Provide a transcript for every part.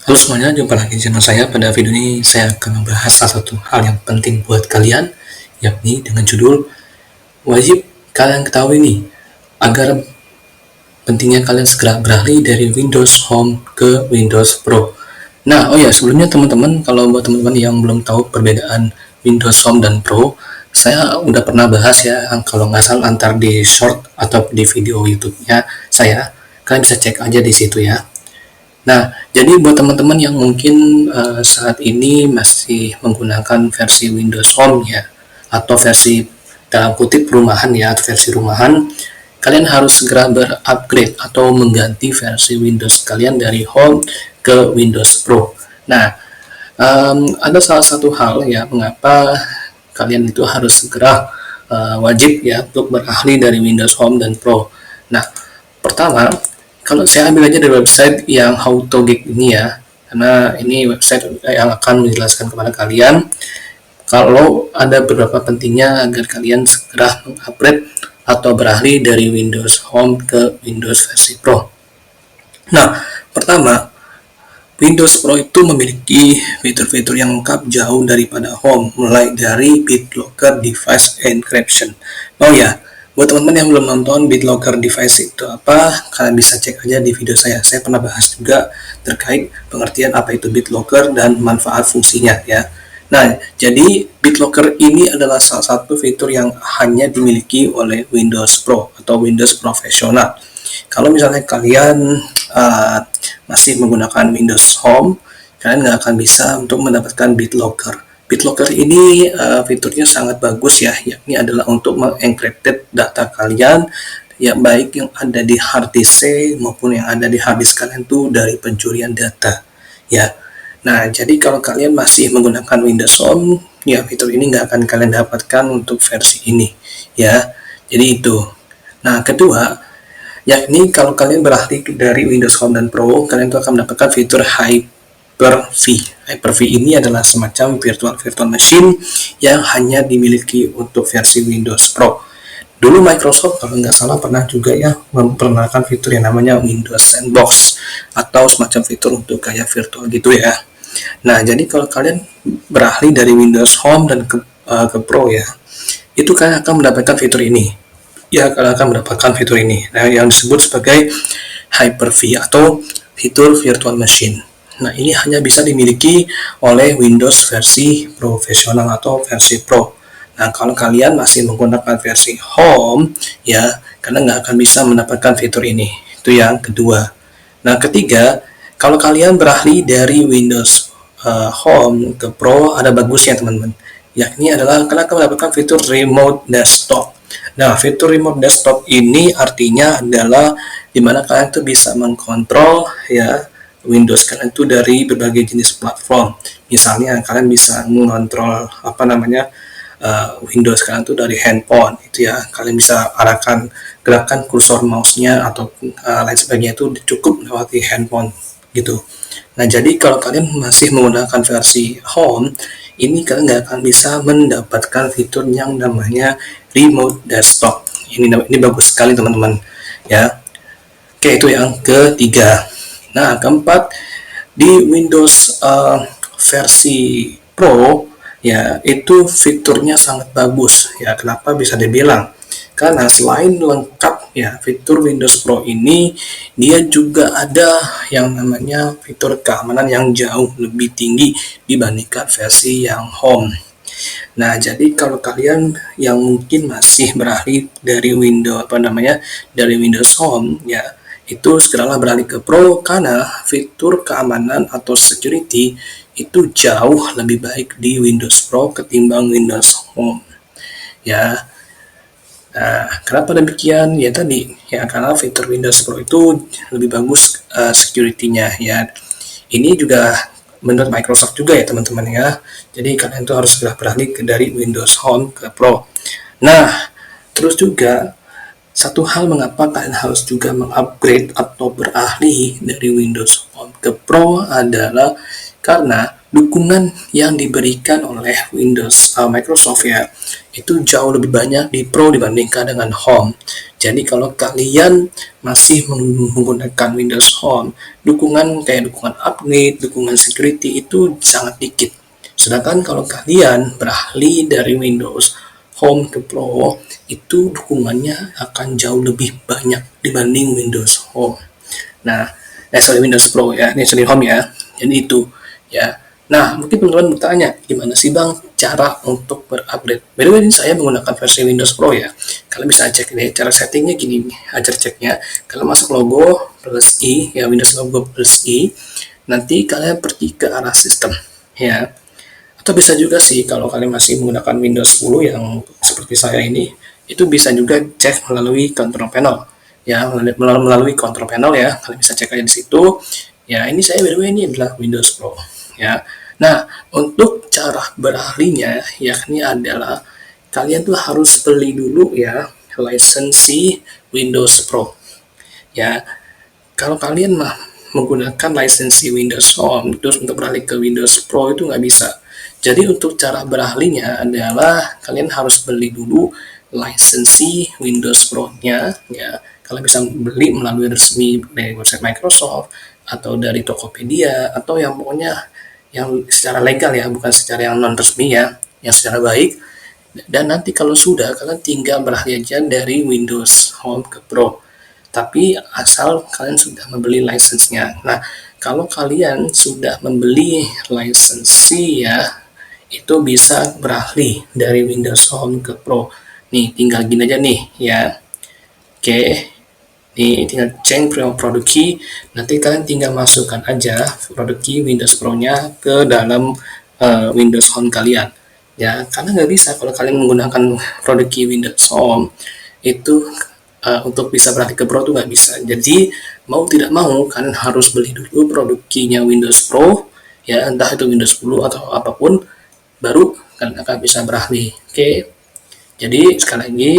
Halo semuanya, jumpa lagi di channel saya. Pada video ini saya akan membahas salah satu hal yang penting buat kalian, yakni dengan judul wajib kalian ketahui nih, agar pentingnya kalian segera beralih dari Windows Home ke Windows Pro. Nah, oh ya, sebelumnya teman-teman, kalau buat teman-teman yang belum tahu perbedaan Windows Home dan Pro, saya udah pernah bahas ya, kalau nggak salah antar di short atau di video YouTube-nya saya. Kalian bisa cek aja di situ ya. Nah, jadi buat teman-teman yang mungkin saat ini masih menggunakan versi Windows Home ya, atau versi dalam kutip rumahan ya, atau versi rumahan, kalian harus segera berupgrade atau mengganti versi Windows kalian dari Home ke Windows Pro. Nah, ada salah satu hal ya, mengapa kalian itu harus segera wajib ya untuk beralih dari Windows Home dan Pro. Nah, pertama, kalau saya ambil aja dari website yang How to Geek ini ya, karena ini website yang akan menjelaskan kepada kalian kalau ada beberapa pentingnya agar kalian segera mengupgrade atau beralih dari Windows Home ke Windows versi Pro. Nah, pertama, Windows Pro itu memiliki fitur-fitur yang lengkap jauh daripada Home, mulai dari BitLocker Device Encryption. Oh ya, buat teman-teman yang belum nonton BitLocker Device itu apa, kalian bisa cek aja di video saya. Saya pernah bahas juga terkait pengertian apa itu BitLocker dan manfaat fungsinya ya. Nah, jadi BitLocker ini adalah salah satu fitur yang hanya dimiliki oleh Windows Pro atau Windows Profesional. Kalau misalnya kalian uh, masih menggunakan Windows Home, kalian nggak akan bisa untuk mendapatkan BitLocker. BitLocker ini fiturnya sangat bagus ya, yakni adalah untuk mengencrypted data kalian, ya baik yang ada di hard disk C maupun yang ada di hard disk kalian tuh dari pencurian data ya. Nah, jadi kalau kalian masih menggunakan Windows Home, ya fitur ini nggak akan kalian dapatkan untuk versi ini ya. Jadi itu. Nah, kedua, yakni kalau kalian beralih dari Windows Home dan Pro, kalian tuh akan mendapatkan fitur Hyper-V. Hyper-V ini adalah semacam virtual machine yang hanya dimiliki untuk versi Windows Pro. Dulu Microsoft kalau nggak salah pernah juga ya memperkenalkan fitur yang namanya Windows Sandbox atau semacam fitur untuk kayak virtual gitu ya. Nah, jadi kalau kalian beralih dari Windows Home dan ke Pro ya, itu kalian akan mendapatkan fitur ini. Ya, kalian akan mendapatkan fitur ini. Nah, yang disebut sebagai Hyper-V atau fitur virtual machine. Nah, ini hanya bisa dimiliki oleh Windows versi profesional atau versi Pro. Nah, kalau kalian masih menggunakan versi Home, ya, kalian nggak akan bisa mendapatkan fitur ini. Itu yang kedua. Nah, ketiga, kalau kalian beralih dari Windows Home ke Pro, ada bagusnya teman-teman. Yakni adalah kalian akan mendapatkan fitur Remote Desktop. Nah, fitur Remote Desktop ini artinya adalah dimana kalian tuh bisa mengkontrol ya Windows kalian tuh dari berbagai jenis platform. Misalnya kalian bisa mengontrol apa namanya Windows kalian tuh dari handphone itu ya. Kalian bisa arahkan gerakan kursor mouse-nya atau lain sebagainya itu cukup lewati handphone gitu. Nah, jadi kalau kalian masih menggunakan versi Home, ini kalian nggak akan bisa mendapatkan fitur yang namanya Remote Desktop. Ini bagus sekali teman-teman ya. Oke, itu yang ketiga. Nah, keempat, di Windows versi Pro ya itu fiturnya sangat bagus ya. Kenapa bisa dibilang? Karena selain lengkap ya fitur Windows Pro ini, dia juga ada yang namanya fitur keamanan yang jauh lebih tinggi dibandingkan versi yang Home. Nah, jadi kalau kalian yang mungkin masih beralih dari Windows apa namanya dari Windows Home ya, itu segeralah beralih ke Pro karena fitur keamanan atau security itu jauh lebih baik di Windows Pro ketimbang Windows Home. Ya, nah, kenapa demikian? Ya tadi, ya karena fitur Windows Pro itu lebih bagus security-nya ya. Ini juga menurut Microsoft juga ya teman-teman ya. Jadi kalian tuh harus segera beralih dari Windows Home ke Pro. Nah, terus juga satu hal mengapa kalian harus juga mengupgrade atau beralih dari Windows Home ke Pro adalah karena dukungan yang diberikan oleh Windows Microsoft ya, itu jauh lebih banyak di Pro dibandingkan dengan Home. Jadi kalau kalian masih menggunakan Windows Home, dukungan kayak dukungan upgrade, dukungan security itu sangat dikit. Sedangkan kalau kalian beralih dari Windows Home ke Pro, itu dukungannya akan jauh lebih banyak dibanding Windows Home. Nah, Windows Pro ya, ini sorry Home ya. Jadi itu ya. Nah, mungkin teman-teman bertanya, gimana sih Bang cara untuk berupgrade? By the way, ini saya menggunakan versi Windows Pro ya. Kalian bisa cek ini, cara settingnya gini nih, ajar ceknya. Kalian masuk logo plus I, ya Windows logo plus I, nanti kalian pergi ke arah sistem, ya. Atau bisa juga sih, kalau kalian masih menggunakan Windows 10 yang seperti saya ini, itu bisa juga cek melalui control panel. Ya, melalui control panel ya, kalian bisa cek aja di situ. Ya, ini saya by the way ini adalah Windows Pro. Ya, nah untuk cara beralihnya yakni adalah kalian tuh harus beli dulu ya lisensi Windows Pro. Ya, kalau kalian mah menggunakan lisensi Windows Home terus untuk beralih ke Windows Pro itu nggak bisa. Jadi untuk cara beralihnya adalah kalian harus beli dulu lisensi Windows Pro-nya ya. Kalian bisa beli melalui resmi dari website Microsoft atau dari Tokopedia atau yang pokoknya yang secara legal ya, bukan secara yang non resmi ya, yang secara baik. Dan nanti kalau sudah, kalian tinggal beralih aja dari Windows Home ke Pro. Tapi asal kalian sudah membeli license-nya. Nah, kalau kalian sudah membeli lisensi ya, itu bisa beralih dari Windows Home ke Pro. Nih, tinggal gini aja nih ya. Oke. Nih, tinggal change product key. Nanti kalian tinggal masukkan aja product key Windows Pro-nya ke dalam Windows Home kalian. Ya, karena nggak bisa kalau kalian menggunakan product key Windows Home itu untuk bisa beralih ke Pro tuh nggak bisa. Jadi mau tidak mau kalian harus beli dulu produk key-nya Windows Pro ya, entah itu Windows 10 atau apapun, baru kalian akan bisa beralih. Oke. Jadi sekali lagi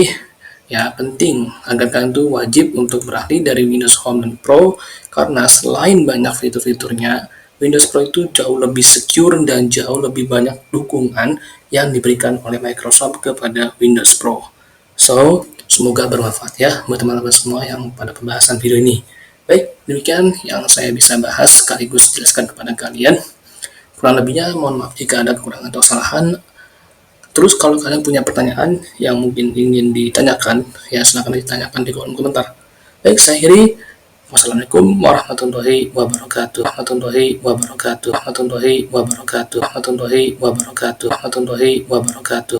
ya penting agar kalian tuh wajib untuk beralih dari Windows Home dan Pro karena selain banyak fitur-fiturnya, Windows Pro itu jauh lebih secure dan jauh lebih banyak dukungan yang diberikan oleh Microsoft kepada Windows Pro. So, semoga bermanfaat ya buat teman-teman semua yang pada pembahasan video ini. Baik, demikian yang saya bisa bahas sekaligus jelaskan kepada kalian. Kurang lebihnya mohon maaf jika ada kekurangan atau kesalahan. Terus kalau kalian punya pertanyaan yang mungkin ingin ditanyakan, ya silahkan ditanyakan di kolom komentar. Baik, saya akhiri. Wassalamualaikum warahmatullahi wabarakatuh. Warahmatullahi wabarakatuh. Warahmatullahi wabarakatuh. Warahmatullahi wabarakatuh. Warahmatullahi wabarakatuh.